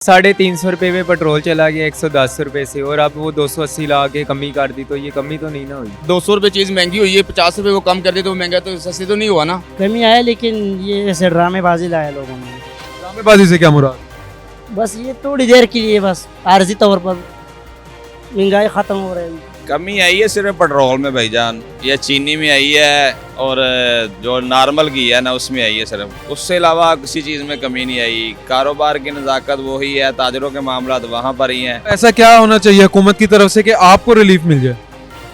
₹350 में पेट्रोल चला गया 110 रुपए से, और अब वो 280 ला के कमी कर दी, तो ये कमी तो नहीं ना हुई। 200 रुपये चीज़ महंगी हुई है, 50 रुपये वो कम कर दे तो महंगा तो सस्ती तो नहीं हुआ ना। कमी आया, लेकिन ये ऐसे ड्रामेबाजी लाया लोगों ने। ड्रामेबाजी से क्या मुराद? बस ये थोड़ी देर के लिए, बस आर्जी तौर पर महंगाई ख़त्म हो रही है। कमी आई है सिर्फ पेट्रोल में भाईजान, या चीनी में आई है, और जो नॉर्मल घी है ना उसमें आई है सिर्फ। उससे अलावा किसी चीज़ में कमी नहीं आई। कारोबार की नज़ाकत वही है, ताजरों के मामला वहाँ पर ही हैं। ऐसा क्या होना चाहिए हुकूमत की तरफ से कि आपको रिलीफ मिल जाए?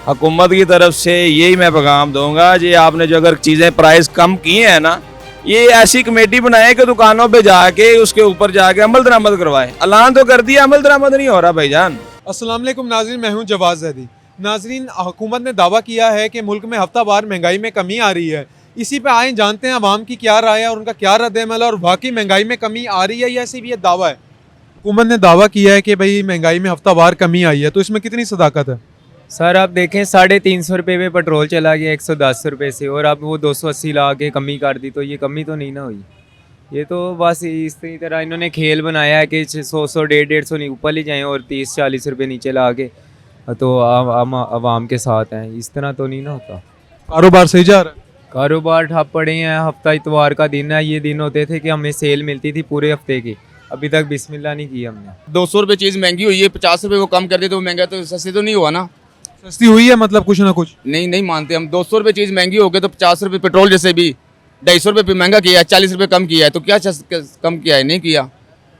हुकूमत की तरफ से यही मैं पैगाम दूंगा जी, आपने जो अगर चीज़ें प्राइस कम की हैं ना, ये ऐसी कमेटी बनाए कि दुकानों पे जाके उसके ऊपर जाके अमल दरामद करवाए। ऐलान तो कर दिया, अमल दरामद नहीं हो रहा भाईजान। अस्सलाम वालेकुम नाज़रीन, मैं हूं जवाद ज़ैदी। नाज़रीन, हुकूमत ने दावा किया है कि मुल्क में हफ्तावार महंगाई में कमी आ रही है। इसी पे आए जानते हैं अवाम की क्या राय है और उनका क्या रद्द-ए-अमल है, और वाकई महंगाई में कमी आ रही है या सिर्फ ये दावा है। हुकूमत ने दावा किया है कि भाई महंगाई में हफ्तावार कमी आई है, तो इसमें कितनी सदाकत है? सर आप देखें, ₹350 में पेट्रोल चला गया 110 रुपए से, और अब वो 280 ला के कमी कर दी, तो ये कमी तो नहीं ना हुई। ये तो बस इसी तरह इन्होंने खेल बनाया है कि 100 150 नहीं ऊपर ले जाएं और 30-40 रुपए नीचे ला के तो आवाम के साथ हैं। इस तरह तो नहीं ना होता। कारोबार सही जा रहा है? कारोबार ठप पड़े हैं। हफ्ता इतवार का दिन है, ये दिन होते थे कि हमें सेल मिलती थी पूरे हफ्ते की। अभी तक बिस्मिल्लाह नहीं की हमने। 200 रुपये चीज़ महंगी हुई है, 50 रुपये वो कम कर दे तो महंगा तो सस्ती तो नहीं हुआ ना। सस्ती हुई है मतलब कुछ ना कुछ? नहीं मानते हम। 200 रुपये चीज़ महंगी हो गई तो 50 रुपये पेट्रोल जैसे भी 250 रुपये महंगा किया है, 40 रुपये कम किया है, तो क्या कम किया है? नहीं किया।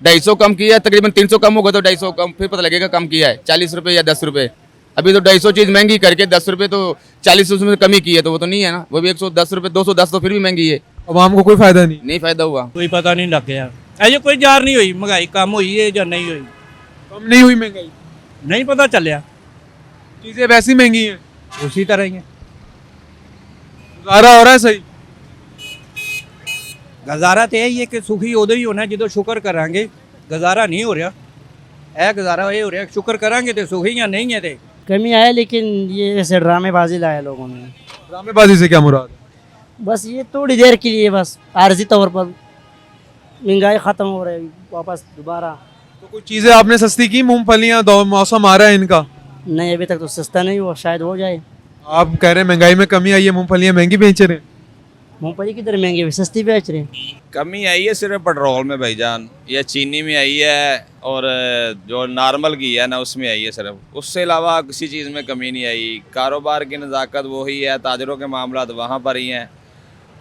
250 कम किया है, तकरीबन 300 कम होगा तो 250 कम, फिर पता लगेगा कम किया है 40 रुपये या 10 रुपये। अभी तो 250 चीज़ महंगी करके 10 रुपये तो 40 उसमें कमी की है, तो वो तो नहीं है ना। वो भी 110 रुपये, 210 तो फिर भी महंगी है। अवाम को कोई फायदा नहीं फ़ायदा हुआ। कोई पता नहीं लग गया। अजे कोई जार नहीं हुई, महंगाई कम हुई है या नहीं हुई, कम नहीं हुई महंगाई? नहीं पता चलिया। चीजें वैसी महंगी हैं, उसी तरह ही है। गुजारा हो रहा है सही? गुजारा तो यही है कि सुखी उदो ही होना जो शुक्र करांगे। गुजारा नहीं हो रहा है, गुजारा ये हो रहा है शुक्र करांगे तो सुखी या नहीं है। तो कमी आया, लेकिन ये ऐसे ड्रामेबाजी लाया लोगों ने। ड्रामेबाजी से क्या मुराद है? बस ये थोड़ी देर के लिए, बस आर्जी तौर पर महंगाई ख़त्म हो रही है, वापस दोबारा। तो कुछ चीजें आपने सस्ती की? मूंगफलियां, मौसम आ रहा है इनका। नहीं, अभी तक तो सस्ता नहीं हुआ, शायद हो जाए। आप कह रहे हैं महंगाई में कमी आई है, मूंगफलियां महंगी बेच रहे हैं। मूंगफली किधर महंगी है, सस्ती बेच रहे हैं। कमी आई है सिर्फ पेट्रोल में भाईजान, या चीनी में आई है, और जो नॉर्मल घी है ना उसमें आई है सिर्फ। उससे अलावा किसी चीज़ में कमी नहीं आई। कारोबार की नज़ाकत वही है, ताजरों के मामला वहाँ पर ही हैं।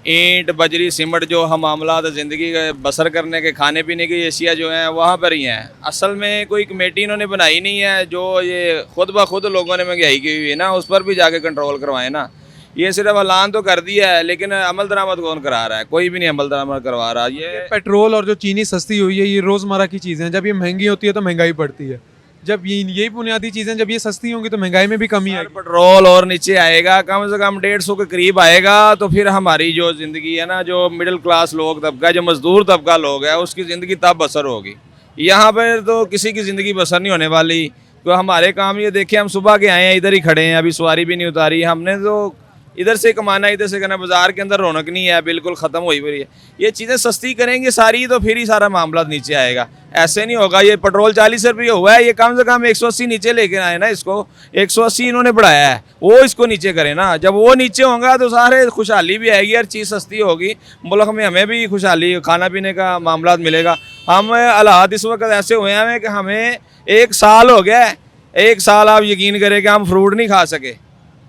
ईंट, बजरी, सीमेंट जो हम मामला ज़िंदगी के बसर करने के, खाने पीने की एशिया जो हैं वहाँ पर ही हैं। असल में कोई कमेटी इन्होंने बनाई नहीं है जो ये खुद ब खुद लोगों ने महंगाई की हुई है ना, उस पर भी जाके कंट्रोल करवाएं ना। ये सिर्फ ऐलान तो कर दिया है, लेकिन अमल दरामद कौन करा रहा है? कोई भी नहीं अमल दरामद करवा रहा। ये पेट्रोल और जो चीनी सस्ती हुई है, ये रोज़मर्रा की चीज़ें हैं। जब ये महंगी होती है तो महंगाई बढ़ती है। जब यही बुनियादी चीज़ें जब ये सस्ती होंगी तो महंगाई में भी कमी आएगी। पेट्रोल और नीचे आएगा, कम से कम 150 के करीब आएगा, तो फिर हमारी जो ज़िंदगी है ना, जो मिडिल क्लास लोग तबका, जो मजदूर तबका लोग है, उसकी ज़िंदगी तब बसर होगी। यहाँ पर तो किसी की ज़िंदगी बसर नहीं होने वाली। तो हमारे काम ये देखें, हम सुबह के आए हैं, इधर ही खड़े हैं, अभी सवारी भी नहीं उतारी हमने। तो इधर से कमाना, इधर से करना, बाजार के अंदर रौनक नहीं है, बिल्कुल ख़त्म हुई हुई है। ये चीज़ें सस्ती करेंगे सारी, तो फिर ही सारा मामला नीचे आएगा। ऐसे नहीं होगा। ये पेट्रोल 40 रुपये हुआ है, ये कम से कम 180 नीचे लेके आए ना इसको। 180 इन्होंने बढ़ाया है, वो इसको नीचे करें ना। जब वो नीचे होगा तो सारे खुशहाली भी आएगी, हर चीज़ सस्ती होगी मुल्क में, हमें भी खुशहाली, खाना पीने का मामला मिलेगा। हम हालात इस वक्त ऐसे हुए हैं कि हमें 1 साल हो गया है, 1 साल आप यकीन करें कि हम फ्रूट नहीं खा सके।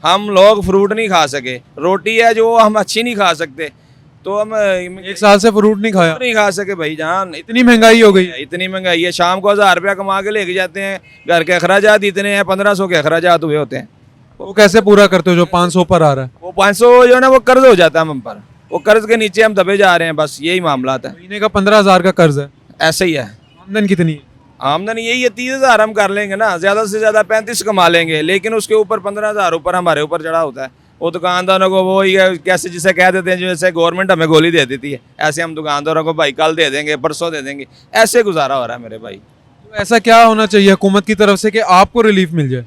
हम लोग फ्रूट नहीं खा सके। रोटी है जो हम अच्छी नहीं खा सकते, तो हम 1 साल से फ्रूट नहीं खाया? नहीं खा सके भाई जान। इतनी महंगाई हो गई है। इतनी महंगाई है। शाम को 1000 रुपया कमा के लेके जाते हैं, घर के अखराजात इतने हैं, 1500 के अखराजात हुए होते हैं। वो कैसे पूरा करते हो जो 500 पर आ रहा है? वो 500 जो है ना, वो कर्ज हो जाता है हम पर। वो कर्ज के नीचे हम दबे जा रहे हैं, बस यही मामला है। महीने का 15,000 का कर्ज है। ऐसे ही है। आमदन कितनी है? आमदनी यही है, 30,000 हम कर लेंगे ना, ज़्यादा से ज़्यादा 35 कमा लेंगे, लेकिन उसके ऊपर 15,000 ऊपर हमारे ऊपर चढ़ा होता है। वो दुकानदारों को वो कैसे जिसे कह देते हैं, जैसे गवर्नमेंट हमें गोली दे देती है, ऐसे हम दुकानदारों को भाई कल दे देंगे, परसों दे देंगे, ऐसे गुजारा हो रहा है मेरे भाई। तो ऐसा क्या होना चाहिए हुकूमत की तरफ से कि आपको रिलीफ मिल जाए?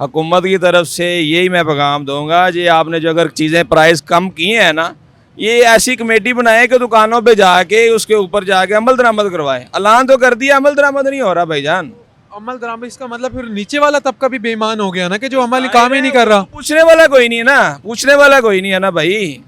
हुकूमत की तरफ से यही मैं पैगाम दूंगा जी, आपने जो अगर चीज़ें प्राइस कम की हैं ना, ये ऐसी कमेटी बनाए कि दुकानों पे जाके उसके ऊपर जाके अमल दरामद करवाए। ऐलान तो कर दिया, अमल दरामद नहीं हो रहा भाईजान। अमल दरामद, इसका मतलब फिर नीचे वाला तबका भी बेईमान हो गया ना, कि जो अमल काम ही नहीं कर रहा। पूछने वाला कोई नहीं है ना, पूछने वाला कोई नहीं है ना भाई।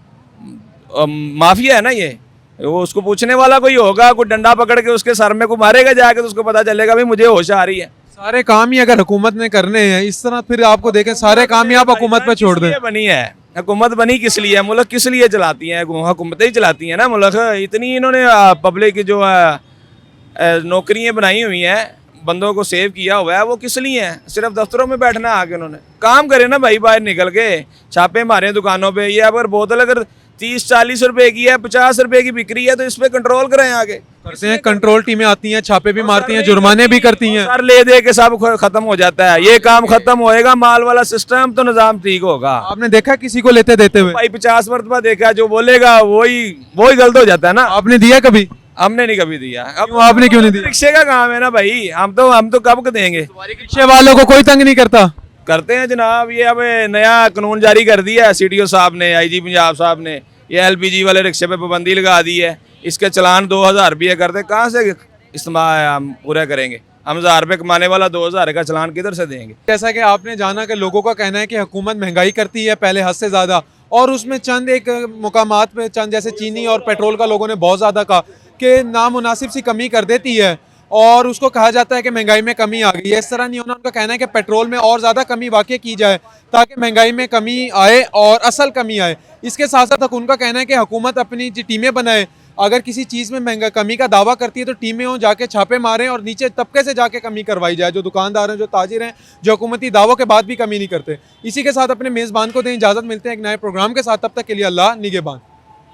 माफिया है ना ये, वो उसको पूछने वाला कोई होगा, कोई डंडा पकड़ के उसके सर में को मारेगा जाके, तो उसको पता चलेगा भाई मुझे होश आ रही है। सारे काम ही अगर हुकूमत ने करने हैं इस तरह, फिर आपको देखें सारे काम ही आप हुकूमत पे छोड़ दें। किस लिए बनी है हुकूमत? बनी किस लिए? मुल्क किस लिए चलाती हैं? हुकूमतें ही चलाती हैं ना मुल्क। इतनी इन्होंने पब्लिक की जो नौकरियां बनाई हुई हैं, बंदों को सेव किया हुआ है, वो किस लिए है? सिर्फ दफ्तरों में बैठना आके उन्होंने। काम करे ना भाई, बाहर निकल के छापे मारे दुकानों पे। ये अगर बोतल अगर 30-40 रुपए की है, 50 रुपए की बिक्री है, तो इस पे कंट्रोल करें आगे। करते हैं, कंट्रोल टीमें आती हैं, छापे भी मारती हैं, जुर्माने भी करती हैं। सर ले दे के सब खत्म हो जाता है। ये काम खत्म होएगा, माल वाला सिस्टम, तो निजाम ठीक होगा। आपने देखा किसी को लेते देते हुए? भाई 50 मरतबा देखा, जो बोलेगा वही गलत हो जाता है ना। आपने दिया कभी? हमने नहीं कभी दिया। अब आपने क्यों नहीं दिया? रिक्शे का काम है ना भाई, हम तो कब को देंगे? रिक्शे वालों को कोई तंग नहीं करता? करते हैं जनाब। ये अब नया कानून जारी कर दिया है CTO साहब ने, IG पंजाब साहब ने। ये LPG वाले रिक्शे पे पाबंदी लगा दी है। इसके चलान 2000 रुपये करते, कहाँ से इस्तेमाल हम पूरा करेंगे? हम 1000 रुपये कमाने वाला 2000 का चलान किधर से देंगे? जैसा कि आपने जाना कि लोगों का कहना है कि हुकूमत महंगाई करती है पहले हद से ज़्यादा, और उसमें चंद एक मुकामात पे चंद जैसे चीनी और पेट्रोल का लोगों ने बहुत ज़्यादा कहा कि नामुनासिब सी कमी कर देती है, और उसको कहा जाता है कि महंगाई में कमी आ गई है। इस तरह नहीं होना। उनका कहना है कि पेट्रोल में और ज़्यादा कमी वाकई की जाए ताकि महंगाई में कमी आए और असल कमी आए। इसके साथ साथ उनका कहना है कि हुकूमत अपनी टीमें बनाए, अगर किसी चीज़ में महंगा कमी का दावा करती है तो टीमें हों, जाके छापे मारें और नीचे तबके से जाके कमी करवाई जाए। जो दुकानदार हैं, जो ताजिर हैं, जो हुकूमती दावों के बाद भी कमी नहीं करते। इसी के साथ अपने मेज़बान को दें इजाज़त। मिलते हैं एक नए प्रोग्राम के साथ, तब तक के लिए अल्लाह निगहबान।